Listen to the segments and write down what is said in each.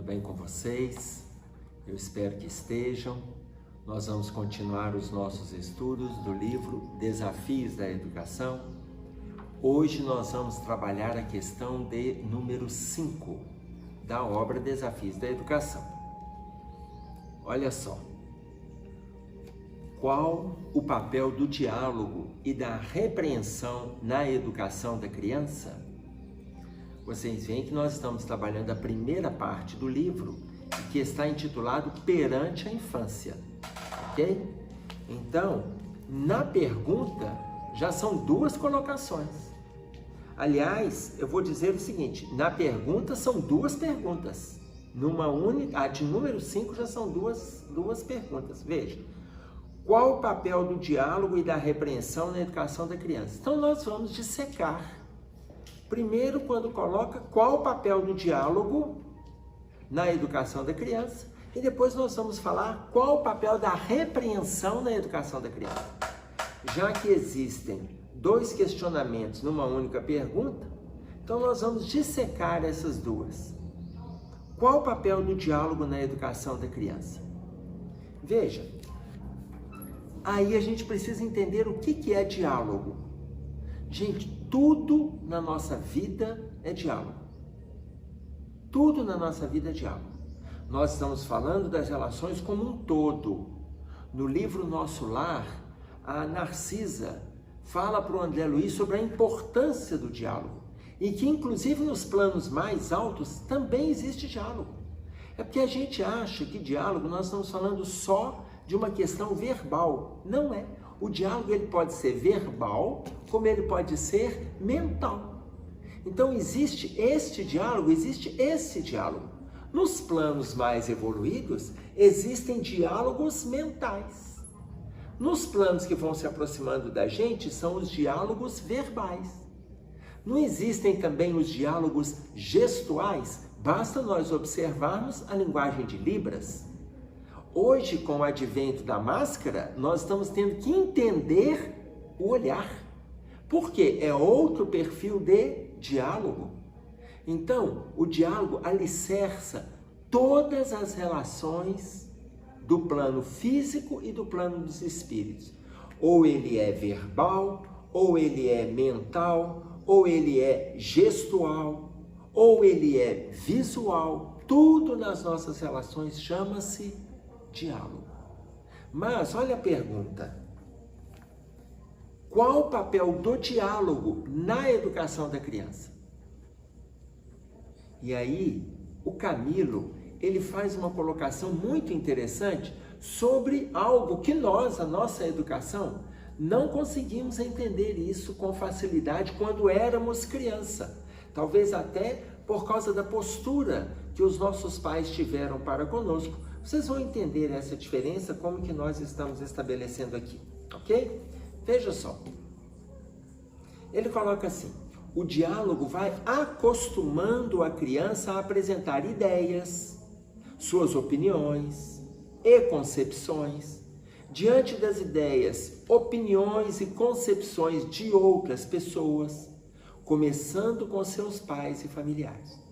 bem com vocês? Eu espero que estejam. Nós vamos continuar os nossos estudos do livro Desafios da Educação. Hoje nós vamos trabalhar a questão de número 5 da obra Desafios da Educação. Olha só. Qual o papel do diálogo e da repreensão na educação da criança? Vocês veem que nós estamos trabalhando a primeira parte do livro, que está intitulado Perante a Infância, ok? Então, na pergunta, já são duas colocações. Aliás, eu vou dizer o seguinte, na pergunta são duas perguntas. Numa única, a de número 5 já são duas perguntas. Veja, qual o papel do diálogo e da repreensão na educação da criança? Então, nós vamos dissecar. Primeiro, quando coloca qual o papel do diálogo na educação da criança, e depois nós vamos falar qual o papel da repreensão na educação da criança. Já que existem dois questionamentos numa única pergunta, então nós vamos dissecar essas duas. Qual o papel do diálogo na educação da criança? Veja, aí a gente precisa entender o que é diálogo. Gente, tudo na nossa vida é diálogo. Tudo na nossa vida é diálogo. Nós estamos falando das relações como um todo. No livro Nosso Lar, a Narcisa fala para o André Luiz sobre a importância do diálogo. E que, inclusive, nos planos mais altos também existe diálogo. É porque a gente acha que diálogo, nós estamos falando só de uma questão verbal. Não é. O diálogo ele pode ser verbal, como ele pode ser mental. Então existe este diálogo, existe esse diálogo. Nos planos mais evoluídos, existem diálogos mentais. Nos planos que vão se aproximando da gente, são os diálogos verbais. Não existem também os diálogos gestuais? Basta nós observarmos a linguagem de Libras. Hoje, com o advento da máscara, nós estamos tendo que entender o olhar, porque é outro perfil de diálogo. Então, o diálogo alicerça todas as relações do plano físico e do plano dos espíritos. Ou ele é verbal, ou ele é mental, ou ele é gestual, ou ele é visual. Tudo nas nossas relações chama-se diálogo. Mas olha a pergunta. Qual o papel do diálogo na educação da criança? E aí, o Camilo, ele faz uma colocação muito interessante sobre algo que nós, a nossa educação, não conseguimos entender isso com facilidade quando éramos criança. Talvez até por causa da postura que os nossos pais tiveram para conosco. Vocês vão entender essa diferença, como que nós estamos estabelecendo aqui, ok? Veja só. Ele coloca assim, o diálogo vai acostumando a criança a apresentar ideias, suas opiniões e concepções. Diante das ideias, opiniões e concepções de outras pessoas, começando com seus pais e familiares.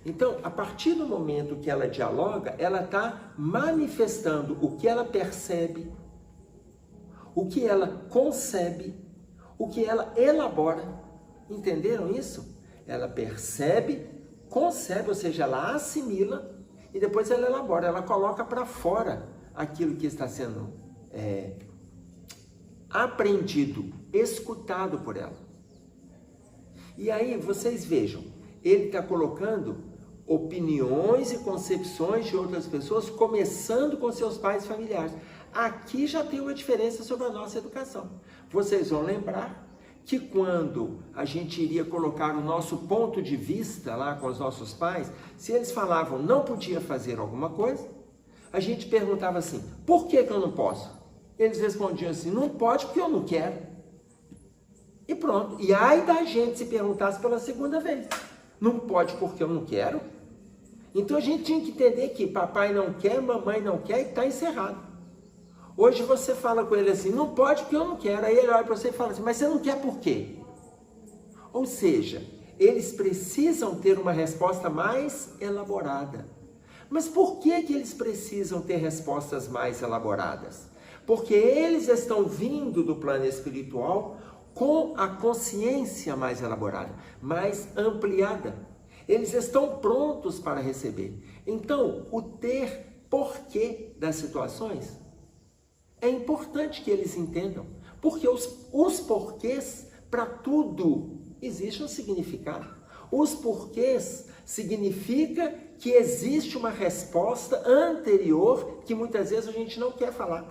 Então, a partir do momento que ela dialoga, ela está manifestando o que ela percebe, o que ela concebe, o que ela elabora. Entenderam isso? Ela percebe, concebe, ou seja, ela assimila e depois ela elabora, ela coloca para fora aquilo que está sendo aprendido, escutado por ela. E aí, vocês vejam, ele está colocando opiniões e concepções de outras pessoas, começando com seus pais e familiares. Aqui já tem uma diferença sobre a nossa educação. Vocês vão lembrar que quando a gente iria colocar o nosso ponto de vista lá com os nossos pais, se eles falavam não podia fazer alguma coisa, a gente perguntava assim, por que eu não posso? Eles respondiam assim, não pode porque eu não quero. E pronto. E aí da gente se perguntasse pela segunda vez. Não pode porque eu não quero. Então a gente tinha que entender que papai não quer, mamãe não quer e está encerrado. Hoje você fala com ele assim, não pode porque eu não quero. Aí ele olha para você e fala assim, mas você não quer por quê? Ou seja, eles precisam ter uma resposta mais elaborada. Mas por que que eles precisam ter respostas mais elaboradas? Porque eles estão vindo do plano espiritual com a consciência mais elaborada, mais ampliada. Eles estão prontos para receber. Então, o ter porquê das situações é importante que eles entendam. Porque os porquês, para tudo, existe um significado. Os porquês significa que existe uma resposta anterior que muitas vezes a gente não quer falar.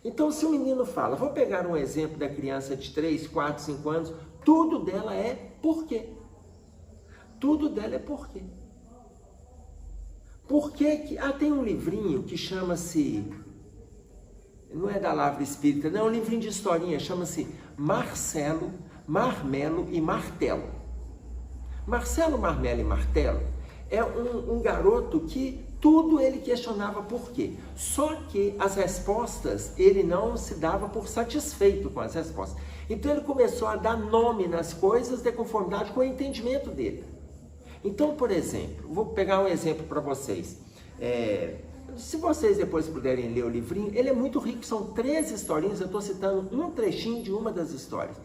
Então, se o menino fala, vou pegar um exemplo da criança de 3, 4, 5 anos, tudo dela é porquê. Tudo dela é porquê. Por que que... tem um livrinho que chama-se... Não é da Lavra Espírita, não, é um livrinho de historinha, chama-se Marcelo, Marmelo e Martelo. Marcelo, Marmelo e Martelo é um garoto que tudo ele questionava por quê. Só que as respostas, ele não se dava por satisfeito com as respostas. Então ele começou a dar nome nas coisas de conformidade com o entendimento dele. Então, por exemplo, vou pegar um exemplo para vocês. Se vocês depois puderem ler o livrinho, ele é muito rico, são 13 historinhas, eu estou citando um trechinho de uma das histórias.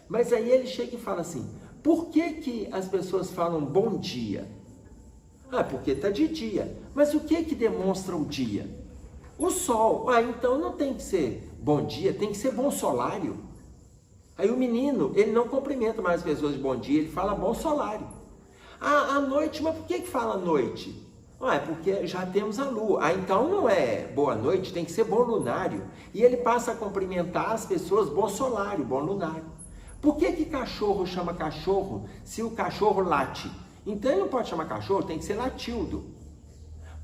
Mas aí ele chega e fala assim, por que que as pessoas falam bom dia? Porque está de dia. Mas o que que demonstra o dia? O sol. Então não tem que ser bom dia, tem que ser bom solário. Aí o menino, ele não cumprimenta mais as pessoas de bom dia, ele fala bom solário. À noite, mas por que que fala noite? Porque já temos a lua. Então não é boa noite, tem que ser bom lunário. E ele passa a cumprimentar as pessoas bom solário, bom lunário. Por que que cachorro chama cachorro se o cachorro late? Então ele não pode chamar cachorro, tem que ser latildo.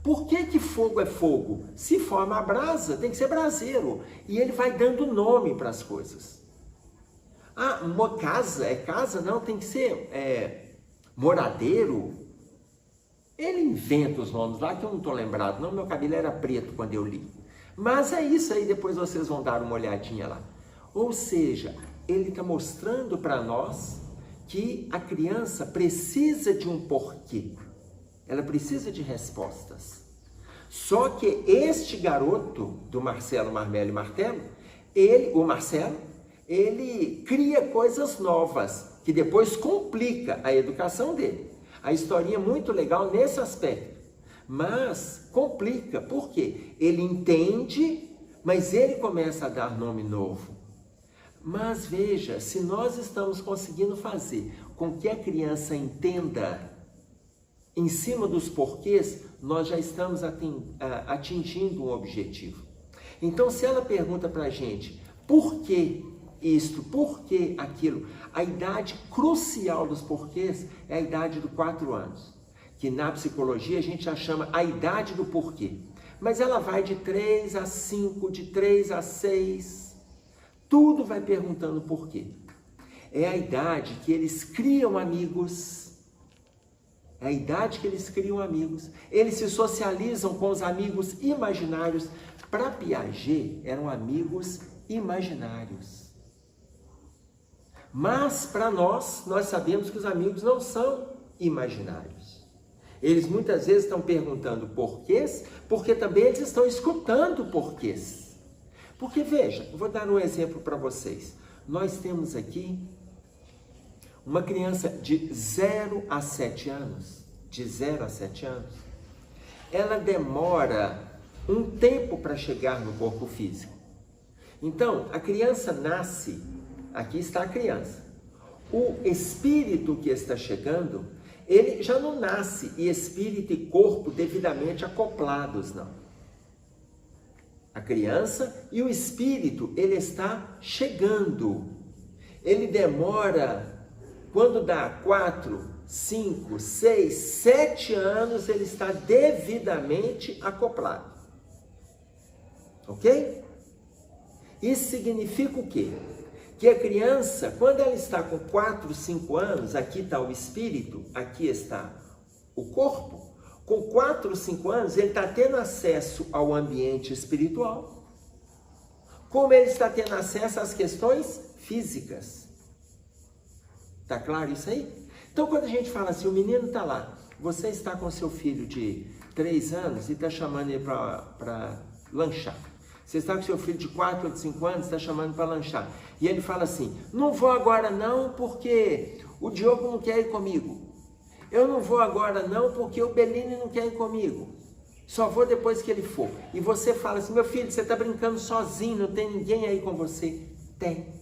Por que que fogo é fogo? Se forma a brasa, tem que ser braseiro. E ele vai dando nome para as coisas. Uma casa, é casa? Não, tem que ser moradeiro. Ele inventa os nomes lá que eu não estou lembrado, não, meu cabelo era preto quando eu li. Mas é isso aí, depois vocês vão dar uma olhadinha lá. Ou seja, ele está mostrando para nós que a criança precisa de um porquê. Ela precisa de respostas. Só que este garoto do Marcelo, Marmelo e Martelo, o Marcelo, ele cria coisas novas, que depois complica a educação dele. A historinha é muito legal nesse aspecto, mas complica, por quê? Ele entende, mas ele começa a dar nome novo. Mas veja, se nós estamos conseguindo fazer com que a criança entenda em cima dos porquês, nós já estamos atingindo um objetivo. Então, se ela pergunta para a gente, por que isto, por que aquilo? A idade crucial dos porquês é a idade dos 4 anos, que na psicologia a gente já chama a idade do porquê. Mas ela vai de 3 a 5, de 3 a 6... Tudo vai perguntando por quê. É a idade que eles criam amigos. É a idade que eles criam amigos. Eles se socializam com os amigos imaginários. Para Piaget, eram amigos imaginários. Mas para nós sabemos que os amigos não são imaginários. Eles muitas vezes estão perguntando porquês, porque também eles estão escutando porquês. Porque veja, eu vou dar um exemplo para vocês. Nós temos aqui uma criança de 0 a 7 anos. De 0 a 7 anos. Ela demora um tempo para chegar no corpo físico. Então, a criança nasce, aqui está a criança. O espírito que está chegando, ele já não nasce e espírito e corpo devidamente acoplados, não. A criança e o espírito, ele está chegando. Ele demora, quando dá 4, 5, 6, 7 anos, ele está devidamente acoplado. Ok? Isso significa o quê? Que a criança, quando ela está com 4, 5 anos, aqui está o espírito, aqui está o corpo. Com 4, 5 anos, ele está tendo acesso ao ambiente espiritual, como ele está tendo acesso às questões físicas. Está claro isso aí? Então, quando a gente fala assim, o menino está lá, Você está com seu filho de 3 anos e está chamando ele para lanchar. Você está com seu filho de 4 ou de 5 anos e está chamando para lanchar. E ele fala assim, não vou agora não porque o Diogo não quer ir comigo. Eu não vou agora não porque o Bellini não quer ir comigo. Só vou depois que ele for. E você fala assim, meu filho, você está brincando sozinho, não tem ninguém aí com você. Tem.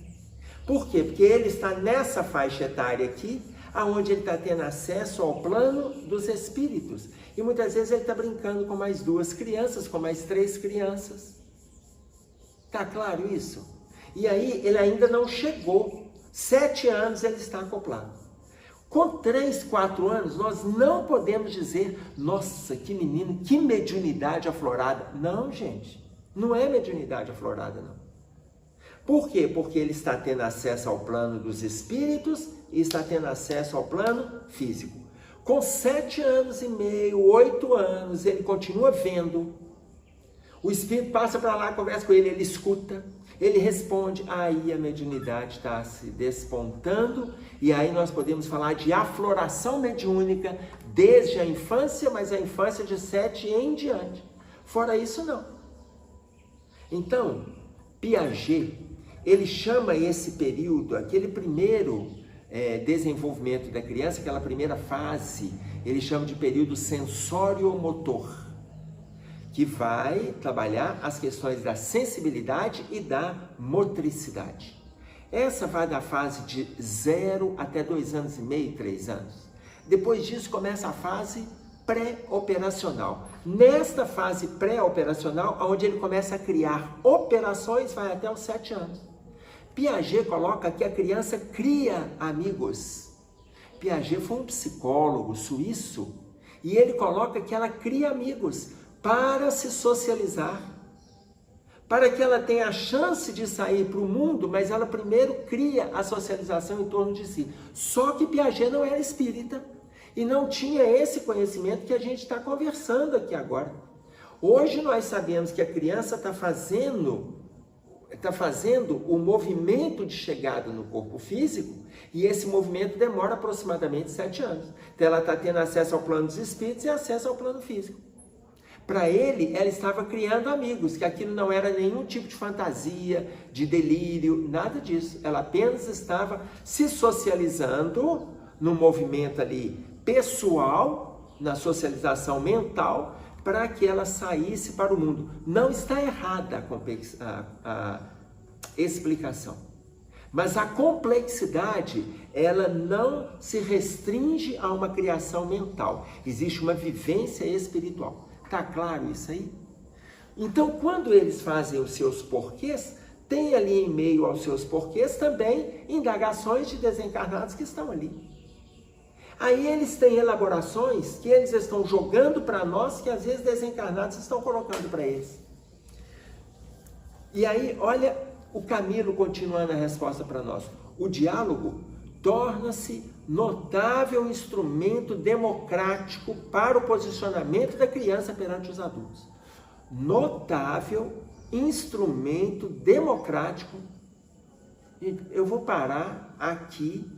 Por quê? Porque ele está nessa faixa etária aqui, aonde ele está tendo acesso ao plano dos espíritos. E muitas vezes ele está brincando com mais 2 crianças, com mais 3 crianças. Tá claro isso? E aí ele ainda não chegou. 7 anos ele está acoplado. Com 3, 4 anos, nós não podemos dizer, nossa, que menino, que mediunidade aflorada. Não, gente, não é mediunidade aflorada, não. Por quê? Porque ele está tendo acesso ao plano dos espíritos e está tendo acesso ao plano físico. Com 7 anos e meio, 8 anos, ele continua vendo. O espírito passa para lá, conversa com ele, ele escuta, ele responde. Aí a mediunidade está se despontando e aí nós podemos falar de afloração mediúnica desde a infância, mas a infância de 7 em diante. Fora isso, não. Então, Piaget, ele chama esse período, aquele primeiro desenvolvimento da criança, aquela primeira fase, ele chama de período sensório-motor, que vai trabalhar as questões da sensibilidade e da motricidade. Essa vai da fase de 0 até 2 anos e meio, 3 anos. Depois disso começa a fase pré-operacional. Nesta fase pré-operacional, onde ele começa a criar operações, vai até os 7 anos. Piaget coloca que a criança cria amigos. Piaget foi um psicólogo suíço e ele coloca que ela cria amigos para se socializar, para que ela tenha a chance de sair para o mundo, mas ela primeiro cria a socialização em torno de si. Só que Piaget não era espírita e não tinha esse conhecimento que a gente está conversando aqui agora. Hoje nós sabemos que a criança está fazendo o movimento de chegada no corpo físico e esse movimento demora aproximadamente 7 anos. Então ela está tendo acesso ao plano dos espíritos e acesso ao plano físico. Para ele, ela estava criando amigos, que aquilo não era nenhum tipo de fantasia, de delírio, nada disso. Ela apenas estava se socializando no movimento ali pessoal, na socialização mental, para que ela saísse para o mundo. Não está errada a explicação. Mas a complexidade, ela não se restringe a uma criação mental. Existe uma vivência espiritual. Tá claro isso aí? Então, quando eles fazem os seus porquês, tem ali em meio aos seus porquês também indagações de desencarnados que estão ali. Aí eles têm elaborações que eles estão jogando para nós, que às vezes desencarnados estão colocando para eles. E aí, olha o Camilo continuando a resposta para nós. O diálogo torna-se notável instrumento democrático para o posicionamento da criança perante os adultos. Notável instrumento democrático. Eu vou parar aqui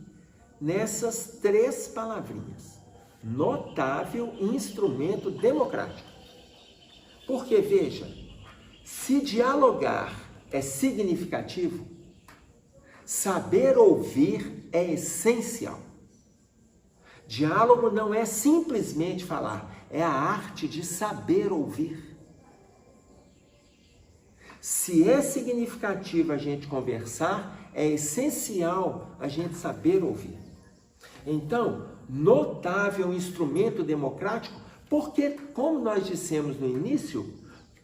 nessas 3 palavrinhas. Notável instrumento democrático. Porque, veja, se dialogar é significativo, saber ouvir é essencial. Diálogo não é simplesmente falar, é a arte de saber ouvir. Se é significativo a gente conversar, é essencial a gente saber ouvir. Então, notável instrumento democrático, porque, como nós dissemos no início,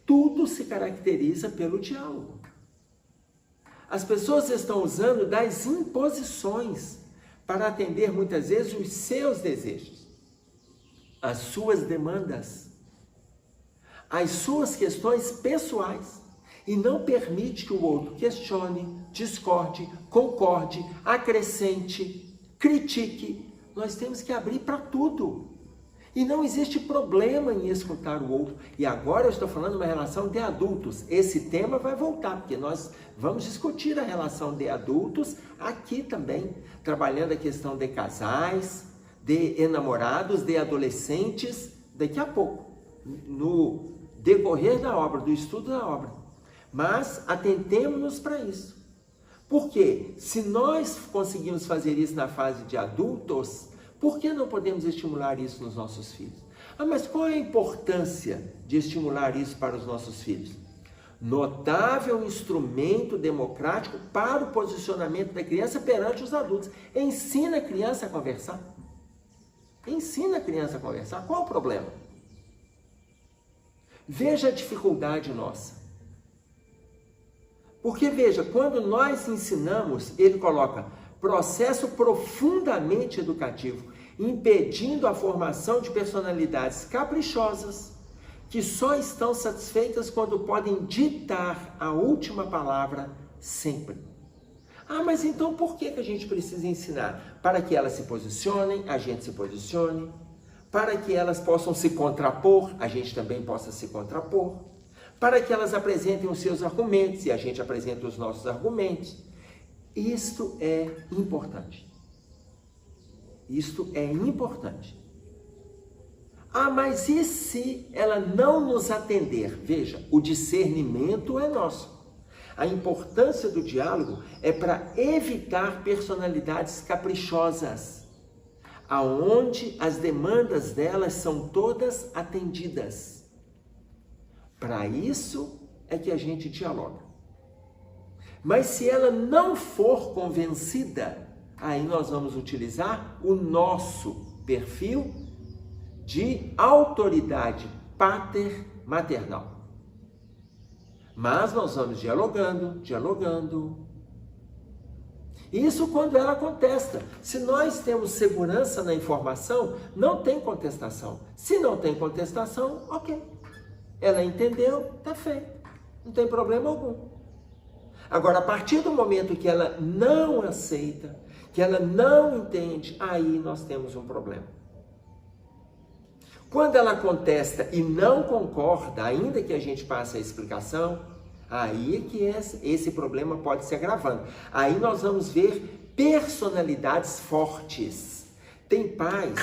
tudo se caracteriza pelo diálogo. As pessoas estão usando das imposições para atender muitas vezes os seus desejos, as suas demandas, as suas questões pessoais, e não permite que o outro questione, discorde, concorde, acrescente, critique. Nós temos que abrir para tudo. E não existe problema em escutar o outro. E agora eu estou falando uma relação de adultos. Esse tema vai voltar, porque nós vamos discutir a relação de adultos aqui também, trabalhando a questão de casais, de enamorados, de adolescentes, daqui a pouco, no decorrer da obra, do estudo da obra. Mas atentemos-nos para isso. Porque se nós conseguimos fazer isso na fase de adultos, por que não podemos estimular isso nos nossos filhos? Ah, mas qual é a importância de estimular isso para os nossos filhos? Notável instrumento democrático para o posicionamento da criança perante os adultos. Ensina a criança a conversar. Ensina a criança a conversar. Qual o problema? Veja a dificuldade nossa. Porque veja, quando nós ensinamos, ele coloca processo profundamente educativo, impedindo a formação de personalidades caprichosas, que só estão satisfeitas quando podem ditar a última palavra sempre. Ah, mas então por que a gente precisa ensinar? Para que elas se posicionem, a gente se posicione, para que elas possam se contrapor, a gente também possa se contrapor, para que elas apresentem os seus argumentos e a gente apresenta os nossos argumentos. Isto é importante. Isto é importante. Ah, mas e se ela não nos atender? Veja, o discernimento é nosso. A importância do diálogo é para evitar personalidades caprichosas, aonde as demandas delas são todas atendidas. Para isso é que a gente dialoga. Mas se ela não for convencida, aí nós vamos utilizar o nosso perfil de autoridade pater-maternal. Mas nós vamos dialogando. Isso quando ela contesta. Se nós temos segurança na informação, não tem contestação. Se não tem contestação, ok. Ela entendeu, tá feito. Não tem problema algum. Agora, a partir do momento que ela não aceita, que ela não entende, aí nós temos um problema. Quando ela contesta e não concorda, ainda que a gente passe a explicação, aí é que esse problema pode se agravando. Aí nós vamos ver personalidades fortes. Tem pais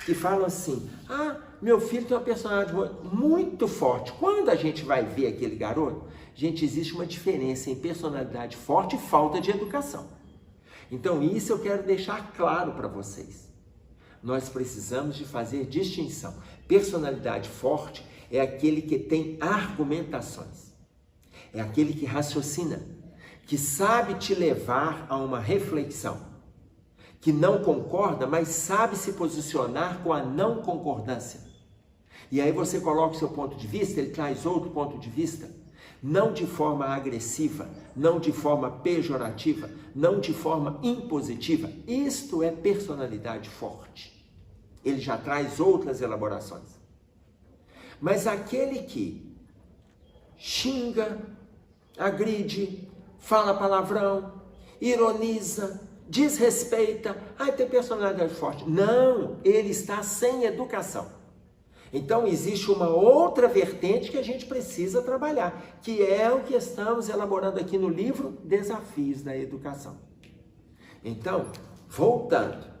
que falam assim, ah, meu filho tem uma personalidade muito forte. Quando a gente vai ver aquele garoto, gente, existe uma diferença em personalidade forte e falta de educação. Então isso eu quero deixar claro para vocês. Nós precisamos de fazer distinção. Personalidade forte é aquele que tem argumentações. É aquele que raciocina, que sabe te levar a uma reflexão, que não concorda, mas sabe se posicionar com a não concordância. E aí você coloca o seu ponto de vista, ele traz outro ponto de vista, não de forma agressiva, não de forma pejorativa, não de forma impositiva. Isto é personalidade forte. Ele já traz outras elaborações. Mas aquele que xinga, agride, fala palavrão, ironiza, desrespeita, tem personalidade forte. Não, ele está sem educação. Então existe uma outra vertente que a gente precisa trabalhar, que é o que estamos elaborando aqui no livro Desafios da Educação. Então, voltando.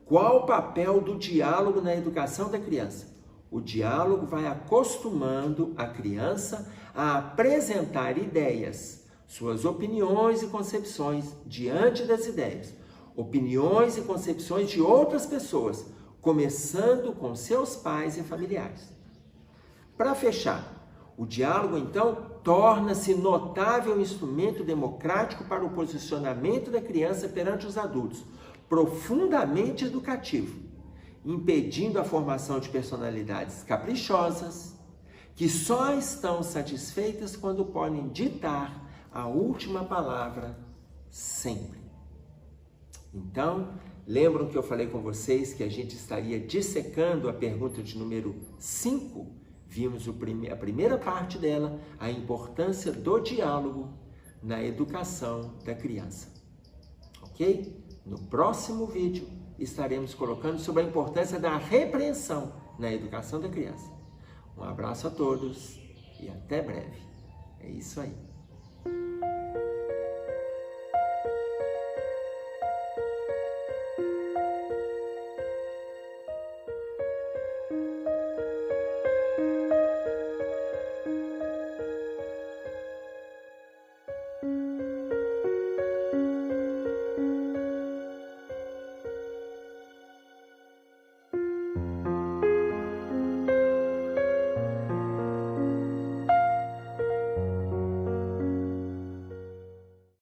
Qual o papel do diálogo na educação da criança? O diálogo vai acostumando a criança a apresentar ideias, suas opiniões e concepções diante das ideias, opiniões e concepções de outras pessoas, começando com seus pais e familiares. Para fechar, o diálogo, então, torna-se notável instrumento democrático para o posicionamento da criança perante os adultos, profundamente educativo, impedindo a formação de personalidades caprichosas, que só estão satisfeitas quando podem ditar a última palavra sempre. Então, lembram que eu falei com vocês que a gente estaria dissecando a pergunta de número 5? Vimos a primeira parte dela, a importância do diálogo na educação da criança. Ok? No próximo vídeo, estaremos colocando sobre a importância da repreensão na educação da criança. Um abraço a todos e até breve. É isso aí.